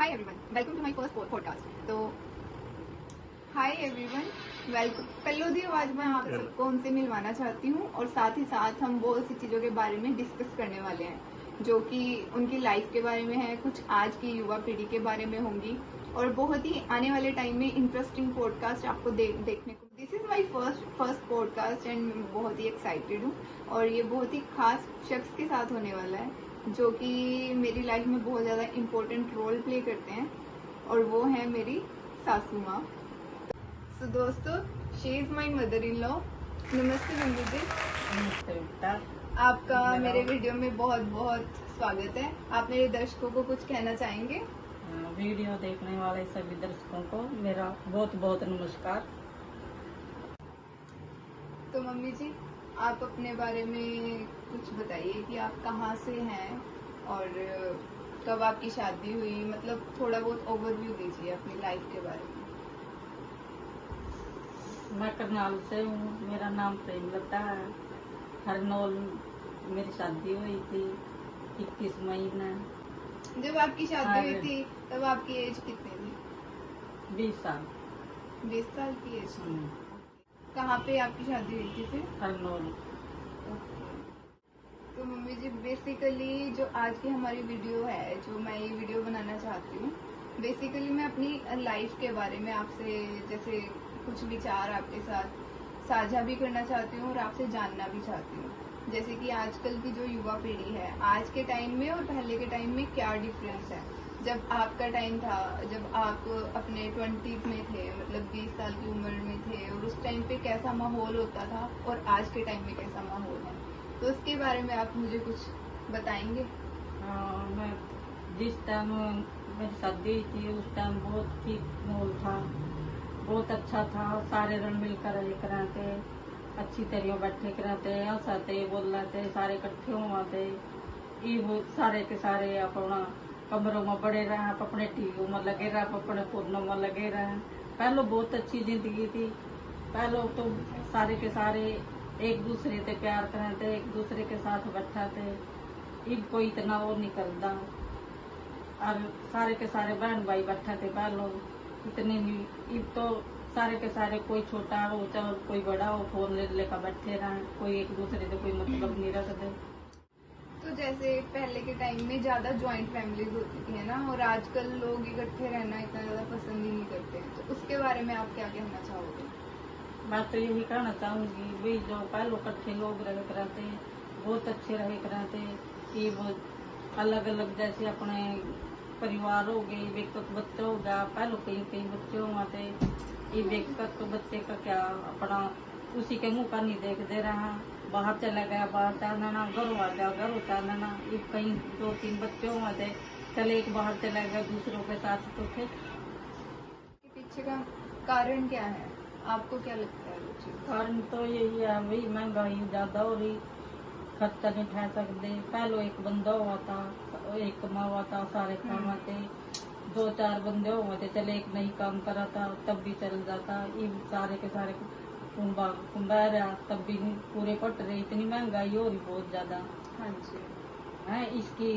Hi everyone, welcome to my first podcast. तो hi everyone, welcome. पहलो दी आवाज मैं आप सबको उनसे मिलवाना चाहती हूँ और साथ ही साथ हम बहुत सी चीज़ों के बारे में डिस्कस करने वाले हैं जो कि उनकी लाइफ के बारे में है, कुछ आज की युवा पीढ़ी के बारे में होंगी और बहुत ही आने वाले टाइम में इंटरेस्टिंग पॉडकास्ट आपको देखने को। This is my first podcast and मैं बहुत ही एक्साइटेड हूँ और ये बहुत ही खास शख्स के साथ होने वाला है जो कि मेरी लाइफ में बहुत ज़्यादा इम्पोर्टेंट रोल प्ले करते हैं और वो है मेरी सासू माँ। तो दोस्तों, she is my mother in law. नमस्ते मम्मी जी। नमस्ते बेटा। आपका मेरे वीडियो में बहुत बहुत स्वागत है। आप मेरे दर्शकों को कुछ कहना चाहेंगे? वीडियो देखने वाले सभी दर्शकों को मेरा बहुत बहुत नमस्कार। तो मम्मी जी, आप अपने बारे में कुछ बताइए कि आप कहाँ से हैं और कब आपकी शादी हुई, मतलब थोड़ा बहुत ओवरव्यू दीजिए अपनी लाइफ के बारे में। मैं करनाल से हूँ, मेरा नाम प्रेमलता है। हरनौल मेरी शादी हुई थी 21 मई में। जब आपकी शादी हुई थी तब आपकी एज कितनी थी? 20 साल। 20 साल की एज। कहाँ पे आपकी शादी हुई थी फिर? हरनौल। तो मम्मी जी, बेसिकली जो आज की हमारी वीडियो है, जो मैं ये वीडियो बनाना चाहती हूँ, बेसिकली मैं अपनी लाइफ के बारे में आपसे जैसे कुछ विचार आपके साथ साझा भी करना चाहती हूँ और आपसे जानना भी चाहती हूँ। जैसे कि आजकल की जो युवा पीढ़ी है, आज के टाइम में और पहले के टाइम में क्या डिफरेंस है। जब आपका टाइम था, जब आप अपने 20s में थे, मतलब 20 साल की उम्र में थे, और उस टाइम पे कैसा माहौल होता था और आज के टाइम में कैसा माहौल है, तो उसके बारे में आप मुझे कुछ बताएंगे? मैं जिस टाइम मेरी शादी हुई थी उस टाइम बहुत ठीक माहौल था, बहुत अच्छा था। सारे रल मिलकर एक रहते, अच्छी तरह बैठे रहते, हंसाते बोलते, सारे इकट्ठे होते। ये वो सारे के सारे अपना कमरों में बड़े रहे, अपने टीवी में लगे रहे, अपने फोनों में लगे रहे। पहले बहुत अच्छी जिंदगी थी। पहले तो सारे के सारे एक दूसरे से प्यार करते, एक दूसरे के साथ बैठा थे। अब कोई इतना वो नहीं करता। और सारे के सारे बहन भाई बैठा थे पहले, इतने नहीं। अब तो सारे के सारे कोई छोटा हो चाहे कोई बड़ा हो, फोन ले लेकर बैठे रहे, कोई एक दूसरे से कोई मतलब नहीं रखते। तो जैसे पहले के टाइम में ज्यादा जॉइंट फैमिलीज होती थी, है ना, और आजकल लोग इकट्ठे रहना इतना ज्यादा पसंद ही नहीं करते हैं। तो उसके बारे में आप क्या कहना चाहोगे? मैं तो यही कहना चाहूंगी, वही जो पहले इकट्ठे लोग रहे रहते बहुत अच्छे रहे रहते कि वो अलग अलग जैसे अपने परिवार हो गए, व्यक्तिगत बच्चा हो गया। पहले कई कई बच्चे हुआ थे, ये व्यक्तिगत तो बच्चे का क्या अपना उसी के मुंह का नहीं देख दे रहा। बाहर चला गया बाहर चाहना, घर आ गया घर चाहना। ये कहीं 2-3 बच्चे हुए थे, चले एक बाहर चला गया दूसरों के साथ तो थे। पीछे का कारण क्या है, आपको क्या लगता है? कारण तो यही है, वही महंगाई ज्यादा हो रही, खर्चा नहीं उठा सकते। पहले एक बंदा हुआ था, एक कमा हुआ था, सारे कमाते। 2-4 बंदे हुए थे, चले एक नहीं काम करा था तब भी चल जाता। ये सारे के सारे कुंभा रहा तब भी पूरे पट रहे। इतनी महंगाई हो रही बहुत ज्यादा। हाँ जी। है इसकी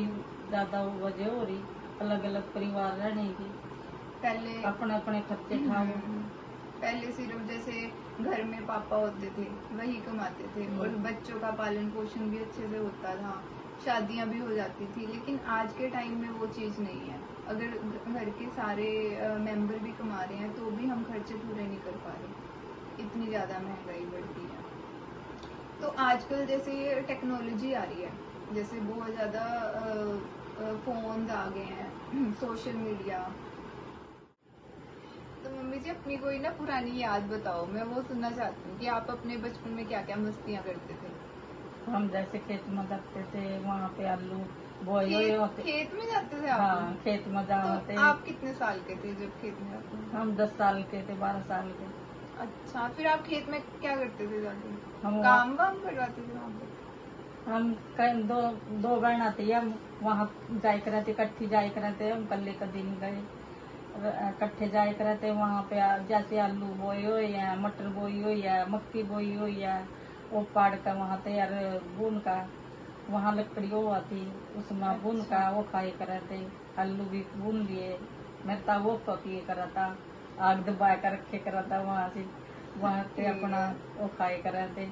ज्यादा वजह हो रही, अलग अलग परिवार रहने की, पहले अपने अपने खर्चे ठाओ। पहले सिर्फ जैसे घर में पापा होते थे, वही कमाते थे और बच्चों का पालन पोषण भी अच्छे से होता था, शादियां भी हो जाती थी। लेकिन आज के टाइम में वो चीज़ नहीं है। अगर घर के सारे मेंबर भी कमा रहे हैं तो भी हम खर्चे पूरे नहीं कर पा रहे, इतनी ज़्यादा महंगाई बढ़ती है। तो आजकल जैसे ये टेक्नोलॉजी आ रही है, जैसे बहुत ज़्यादा फ़ोन आ गए हैं, सोशल मीडिया। तो मम्मी जी, अपनी कोई ना पुरानी याद बताओ, मैं वो सुनना चाहती हूँ कि आप अपने बचपन में क्या क्या मस्तियाँ करते थे। हम जैसे खेत में जाते थे, वहाँ पे आलू बोए हुए होते। खेत में जाते थे आप? हाँ, खेत में जाते। तो आप कितने साल के थे जब खेत में जाते थे? हम 10 साल के थे, 12 साल के। अच्छा, फिर आप खेत में क्या करते थे जाके? हम काम वाम करवाते थे वहाँ पे? हम कहीं दो बहन आती हम वहाँ जाए करते, इकट्ठी जाए करते। हम कल का दिन गए इकट्ठे जाए करते वहाँ पे। जैसे आलू बोए हुए है, मटर बोई हुई है, मक्की बोई हुई है, वो पाड़ का वहाँ तैयार बुन का, वहाँ लकड़ी हुआ थी उसमें बुन का वो खाए करते। आलू भी बुन लिए, मैं था वो ये करा था, आग दबा कर रखे करा था वहाँ से, वहाँ से अपना वो खाए करा थे।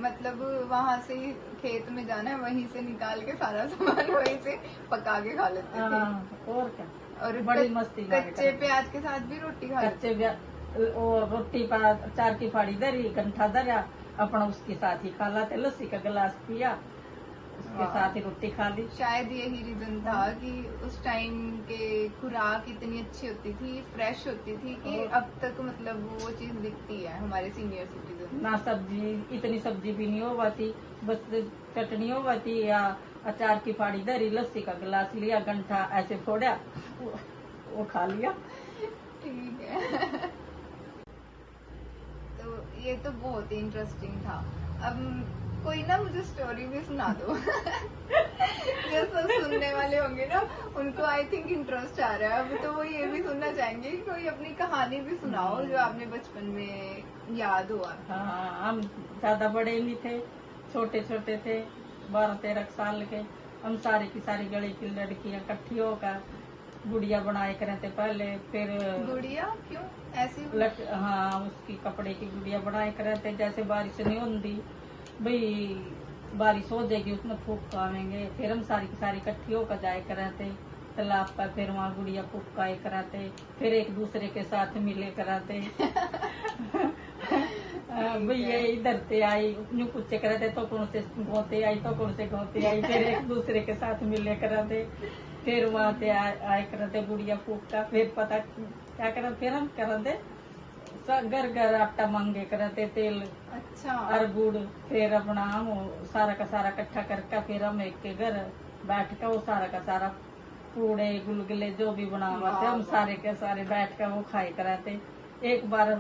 मतलब वहाँ से ही खेत में जाना है, वहीं से निकाल के सारा सामान वहीं से पका के खा लेते थे। और क्या, और बड़ी मस्ती कच्चे प्याज के साथ भी रोटी खा लेते थे। और रोटी पर अचार की फाड़ी धरी, गंठा धरा, अपना उसके साथ ही खा लाते, लस्सी का गिलास पिया, उसके साथ ही रोटी खा ली। शायद यही रीजन था कि उस टाइम के खुराक इतनी अच्छी होती थी, फ्रेश होती थी कि अब तक मतलब वो चीज दिखती है हमारे सीनियर सिटीजन। ना सब्जी, इतनी सब्जी भी नहीं होती, बस चटनी होती या अचार की फाड़ी धरी, लस्सी का गिलास लिया, गंठा ऐसे फोड़ा, वो खा लिया। ठीक है। तो ये तो बहुत ही इंटरेस्टिंग था। अब कोई ना मुझे स्टोरी भी सुना दो। जो सब सुनने वाले होंगे ना, उनको आई थिंक इंटरेस्ट आ रहा है अब, तो वो ये भी सुनना चाहेंगे कि कोई अपनी कहानी भी सुनाओ जो आपने बचपन में याद हो। हाँ, हम ज्यादा बड़े नहीं थे, छोटे छोटे थे, 12-13 साल के। हम सारी की सारी गली की लड़कियां इकट्ठी होकर गुड़िया बनाए करे थे पहले। फिर गुड़िया क्यों ऐसी? हाँ, उसकी कपड़े की गुड़िया बनाए करे थे। जैसे बारिश नहीं होती भाई, बारिश हो जाएगी उसमें फूक आवेंगे, फिर हम सारी की सारी इकट्ठी होकर जाए करे थे तालाब पर, फिर वहाँ गुड़िया फूकाए कराते, फिर एक दूसरे के साथ मिले कराते। भैया इधर से आई, यूँ पूछे कराते तो कौन से गोते आई, तो कौन से गोते आई, फिर एक दूसरे के साथ मिले कराते, फिर वहाँ से आए कराते गुड़िया फूकता, फिर पता क्या करा, फिर हम कराते घर घर आटा मांगे कराते, तेल अच्छा और गुड़, फिर अपना हम सारा का सारा इकट्ठा करके फिर हम एक के घर बैठ कर वो सारा का सारा पूड़े गुलगुले जो भी बना हुआ थे, हम सारे के सारे बैठ कर वो खाए कराते। एक बार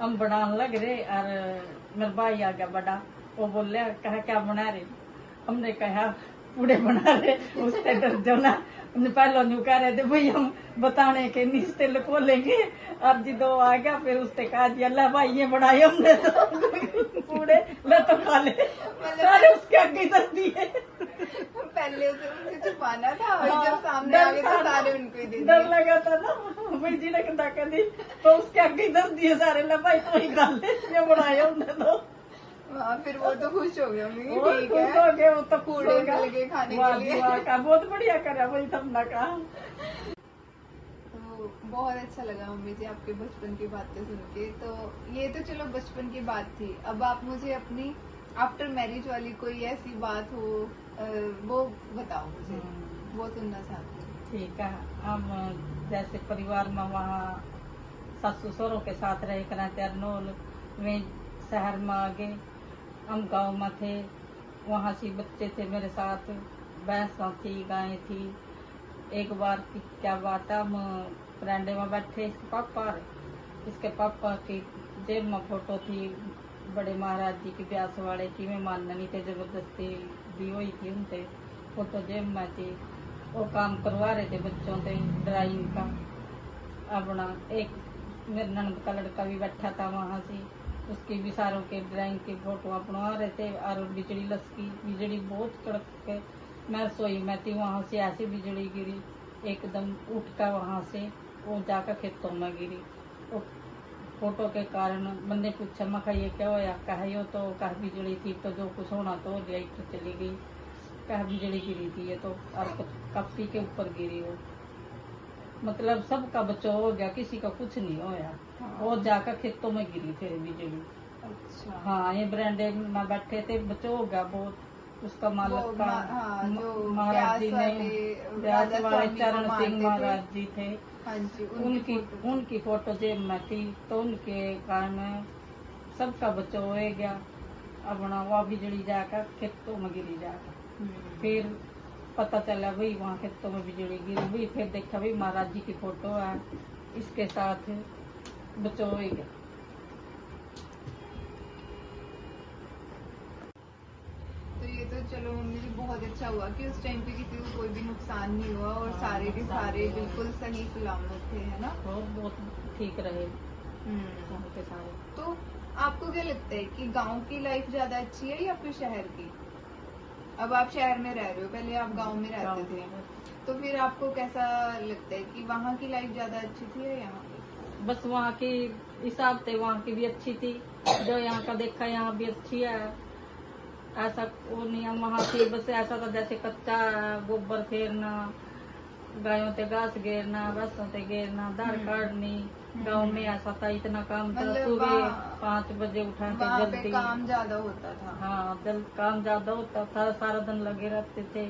हम बनाने लग रहे और मेरा भाई आ गया बड़ा, वो बोले कहा क्या बना रहे, हमने कहा पूड़े बना रहे। उससे डर जो ना पहले न्यू कह रहे थे भाई हम बताने के नीचे लको लेंगे, अब जी दो आ गया, फिर उसने कहा जी अल्लाह भाई ये बनाए हमने तो पूड़े ले तो खा ले, सारे उसके आगे कर दिए। पहले उसे छुपाना था और जब सामने आ गए तो सारे उनको ही दे दिए। डर लगा था ना भाई जी ने धक्का दी, तो उसके आगे दस दिए सारे, ले भाई तो ही खा ले, ये बनाए हमने तो। फिर वो तो खुश हो गए होंगे, ठीक खुश है, हो गए, वो तो पूड़े मिल गए खाने के लिए। बहुत बढ़िया करा भाई तुमने कहा। तो बहुत अच्छा लगा मम्मी जी आपके बचपन की बातें सुन के। तो ये तो चलो बचपन की बात थी, अब आप मुझे अपनी आफ्टर मैरिज वाली कोई ऐसी बात हो वो बताओ मुझे, वो सुनना चाहती हूँ। ठीक है, हम जैसे परिवार में वहाँ सासू ससुरों के साथ रहे कराते, अरनोल में शहर में आगे हम गांव में थे, वहाँ से बच्चे थे मेरे साथ, भैंसा थी, गाय थी। एक बार की क्या बात है, हम बरांडे में बैठे, इसके पापा की जेब में फोटो थी बड़े महाराज जी की ब्यास वाले की, मैं मानना नहीं थे, जबरदस्ती दी हुई थी उनसे, फोटो जेब में थी। वो काम करवा रहे थे बच्चों से ड्राइंग का अपना। एक मेरे ननद का लड़का भी बैठा था वहाँ से, उसकी भी सारों के ड्राइंग की फोटो बनवा रहे थे। और बिजली लसकी, बिजली बहुत कड़क के, मैं रसोई में थी, वहाँ से ऐसी बिजली गिरी, एकदम उठ कर वहाँ से वो जाकर खेतों में गिरी। वो फोटो के कारण मैंने पूछा, मैं ये क्या होया, कहा यो तो कहा बिजली थी, तो जो कुछ होना तो हो गया, तो चली गई, कहा बिजली गिरी थी ये तो, और कपटी के ऊपर गिरी वो, मतलब सबका बचाव हो गया, किसी का कुछ नहीं होया। वो जाकर खेतों में गिरी फिर बिजली। अच्छा हाँ, ये बरांडे में बैठे थे, बचाव हो गया बहुत। उसका मालक का महाराज जी ने, व्यास वाले चरण सिंह महाराज जी थे, हाँ जी, उनकी फोटो जेब में थी, तो उनके कारण सबका बचाव हो गया अपना। वो बिजली जाकर खेतों में गिरी जाकर, फिर पता चला भाई वहाँ खेतों में बिजली गिरी हुई, फिर देखा भाई महाराज जी की फोटो है, इसके साथ बचाव हो गया। तो ये तो चलो मम्मी जी बहुत अच्छा हुआ कि उस टाइम पे किसी को कोई भी नुकसान नहीं हुआ और सारे के सारे बिल्कुल सही सलामत थे, है ना? बहुत ठीक रहे के सारे। तो आपको क्या लगता है कि गांव की लाइफ ज्यादा अच्छी है या फिर शहर की? अब आप शहर में रह रहे हो, पहले आप गांव में रहते थे, तो फिर आपको कैसा लगता है कि वहाँ की लाइफ ज्यादा अच्छी थी या यहाँ की? बस वहाँ की हिसाब से वहाँ की भी अच्छी थी, जो यहाँ का देखा यहाँ भी अच्छी है। ऐसा वो नहीं है वहाँ की, बस ऐसा था जैसे कच्चा गोबर फेरना, गायों ते घास घेरना, भैंसों ते घेरना, दार काटनी। गांव में ऐसा था, इतना काम था, मतलब सुबह 5 बजे उठा के वहाँ पे जल्दी। काम ज्यादा होता था। हाँ, जल्द काम ज्यादा होता था, सारा दिन लगे रहते थे।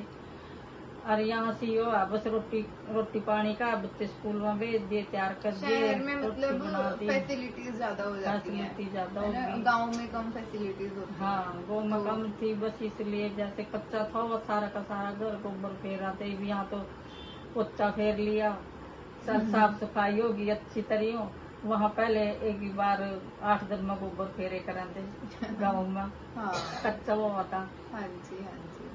और यहाँ से यो है बस रोटी रोटी पानी का, बच्चे स्कूल में भेज दिए, तैयार कर दिए, शहर में रोटी मतलब बना दी। फैसिलिटीज ज्यादा हो जाती हैं, फैसिलिटी ज्यादा है ना? होगी। गांव में कम फैसिलिटीज होती हैं। हाँ, वो में तो- कम थी, बस इसलिए जैसे कच्चा था वो सारा का सारा घर गोबर फेरा थे। यहाँ तो पोछा फेर लिया, साफ सफाई होगी अच्छी तरह। वहाँ पहले एक ही बार 8 दिन में गोबर फेरे कराते गाँव में। हाँ कच्चा वो होता। हाँ जी, हाँ जी।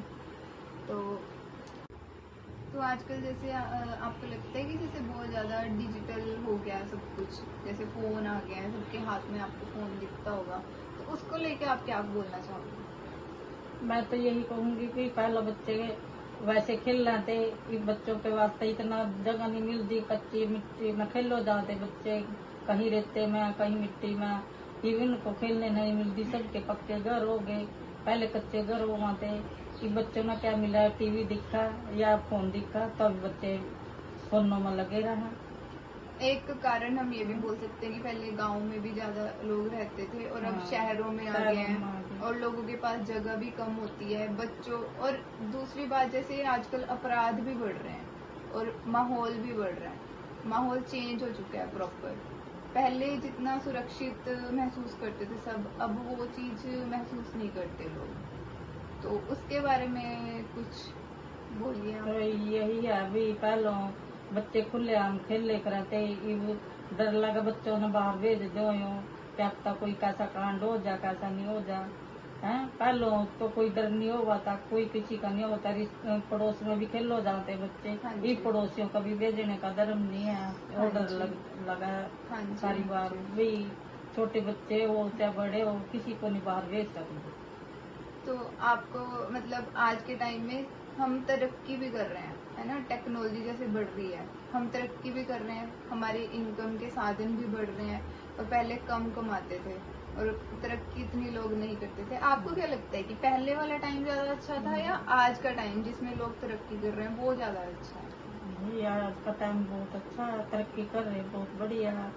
तो आजकल जैसे आपको लगता है कि जैसे बहुत ज्यादा डिजिटल हो गया है सब कुछ, जैसे फोन आ गया है, सबके हाथ में आपको फोन दिखता होगा, तो उसको लेके आप क्या बोलना चाहोगे? मैं तो यही कहूंगी कि पहले बच्चे वैसे खेल रहे थे, कि बच्चों के वास्ते इतना जगह नहीं मिलती, कच्ची मिट्टी में खेलो जाते बच्चे, कहीं रेते में कहीं मिट्टी में, इवन को खेलने नहीं मिलती। सबके पक्के घर हो गए, पहले कच्चे घर हुआ थे। कि बच्चों ने क्या मिला, टीवी दिखा या फोन दिखा, तब बच्चे फोनों में लगे रहे। एक कारण हम ये भी बोल सकते हैं कि पहले गांव में भी ज्यादा लोग रहते थे और अब हाँ, शहरों में आ शहरों गए में आ हैं, गए। और लोगों के पास जगह भी कम होती है बच्चों। और दूसरी बात, जैसे आजकल अपराध भी बढ़ रहे हैं और माहौल भी बढ़ रहा है, माहौल चेंज हो चुका है प्रॉपर। पहले जितना सुरक्षित महसूस करते थे सब, अब वो चीज महसूस नहीं करते लोग। तो उसके बारे में कुछ बोलिए आप। तो यही है, अभी पहले बच्चे खुले आम खेले कराते, डर लगा बच्चों ने बाहर भेज दो, क्या पता कोई कैसा कांड हो जा, कैसा नहीं हो जा। है पहले तो कोई डर नहीं हुआ था, कोई किसी का नहीं होता। पड़ोस में भी खेलो जाते बच्चे, हाँ जी। ये पड़ोसियों का भी भेजने का धर्म नहीं है, हाँ और डर जी। लगा हाँ जी, सारी हाँ बार जी। भी। छोटे बच्चे हो चाहे बड़े हो, किसी को नहीं बाहर भेज सकते। तो आपको मतलब आज के टाइम में हम तरक्की भी कर रहे हैं, है ना? टेक्नोलॉजी जैसे बढ़ रही है, हम तरक्की भी कर रहे हैं, हमारे इनकम के साधन भी बढ़ रहे हैं, और पहले कम कमाते थे और तरक्की इतनी लोग नहीं करते थे। आपको क्या लगता है कि पहले वाला टाइम ज्यादा अच्छा था या आज का टाइम जिसमें लोग तरक्की कर रहे हैं वो ज्यादा अच्छा है? यार आज का टाइम बहुत अच्छा है, तरक्की कर रहे हैं, बहुत बढ़िया है।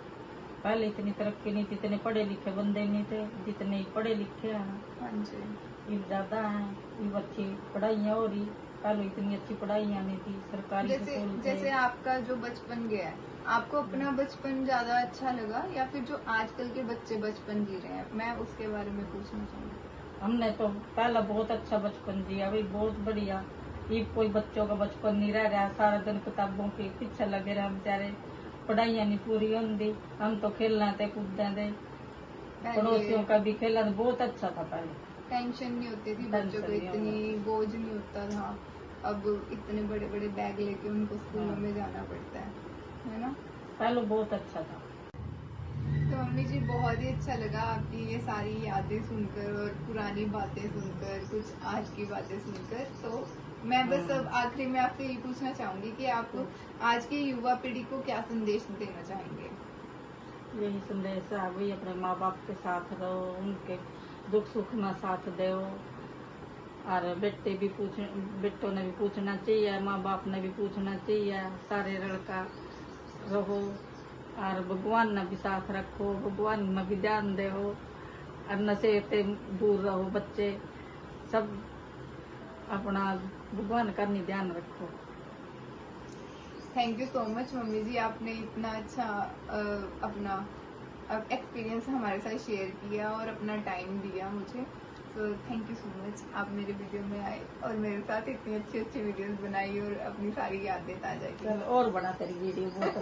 पहले इतनी तरक्की नहीं थी, इतने पढ़े लिखे बंदे नहीं थे जितने पढ़े लिखे हैं। हाँ जी। ये ज्यादा है, ये अच्छी पढ़ाइयाँ हो रही। पहले इतनी अच्छी पढ़ाइयाँ नहीं थी, सरकारी जैसे स्कूल थे। जैसे आपका जो बचपन गया है, आपको अपना बचपन ज्यादा अच्छा लगा या फिर जो आजकल के बच्चे बचपन जी रहे हैं? मैं उसके बारे में पूछना चाहूँगी। हमने तो पहला बहुत अच्छा बचपन जिया भाई, बहुत बढ़िया। ये कोई बच्चों का बचपन नहीं रह गया, सारा दिन किताबों के पीछे लगे रहे बेचारे, पढ़ाइयाँ नहीं पूरी होती। हम तो खेलना थे, कूदना थे, पड़ोसियों का भी खेलना था, बहुत अच्छा था पहले। टेंशन नहीं होती थी बच्चों को, टेंशन नहीं इतनी बोझ नहीं होता था। अब इतने बड़े बड़े बैग लेके उनको स्कूलों हाँ। में जाना पड़ता है ना? पहले बहुत अच्छा था। तो मम्मी जी, बहुत ही अच्छा लगा आपकी ये सारी यादें सुनकर और पुरानी बातें सुनकर, कुछ आज की बातें सुनकर। तो मैं बस अब आखिरी में आपसे यही पूछना चाहूंगी कि आप आज की युवा पीढ़ी को क्या संदेश देना चाहेंगे? यही संदेश है भाई, अपने माँ बाप के साथ रहो, उनके दुख सुख में साथ दो। और बेटों ने भी पूछना चाहिए, माँ बाप ने भी पूछना चाहिए, सारे लड़का रहो। और भगवान ने भी साथ रखो, भगवान में भी ध्यान दो, और नशे से दूर रहो बच्चे सब, अपना भगवान का नहीं ध्यान रखो। Thank you so much mummy ji, आपने इतना अच्छा अपना एक्सपीरियंस हमारे साथ शेयर किया और अपना टाइम दिया मुझे। तो थैंक यू सो मच, आप मेरे वीडियो में आए और मेरे साथ इतनी अच्छी अच्छी वीडियोस बनाई और अपनी सारी यादें ताजा की। और बड़ा तेरी वीडियो बहुत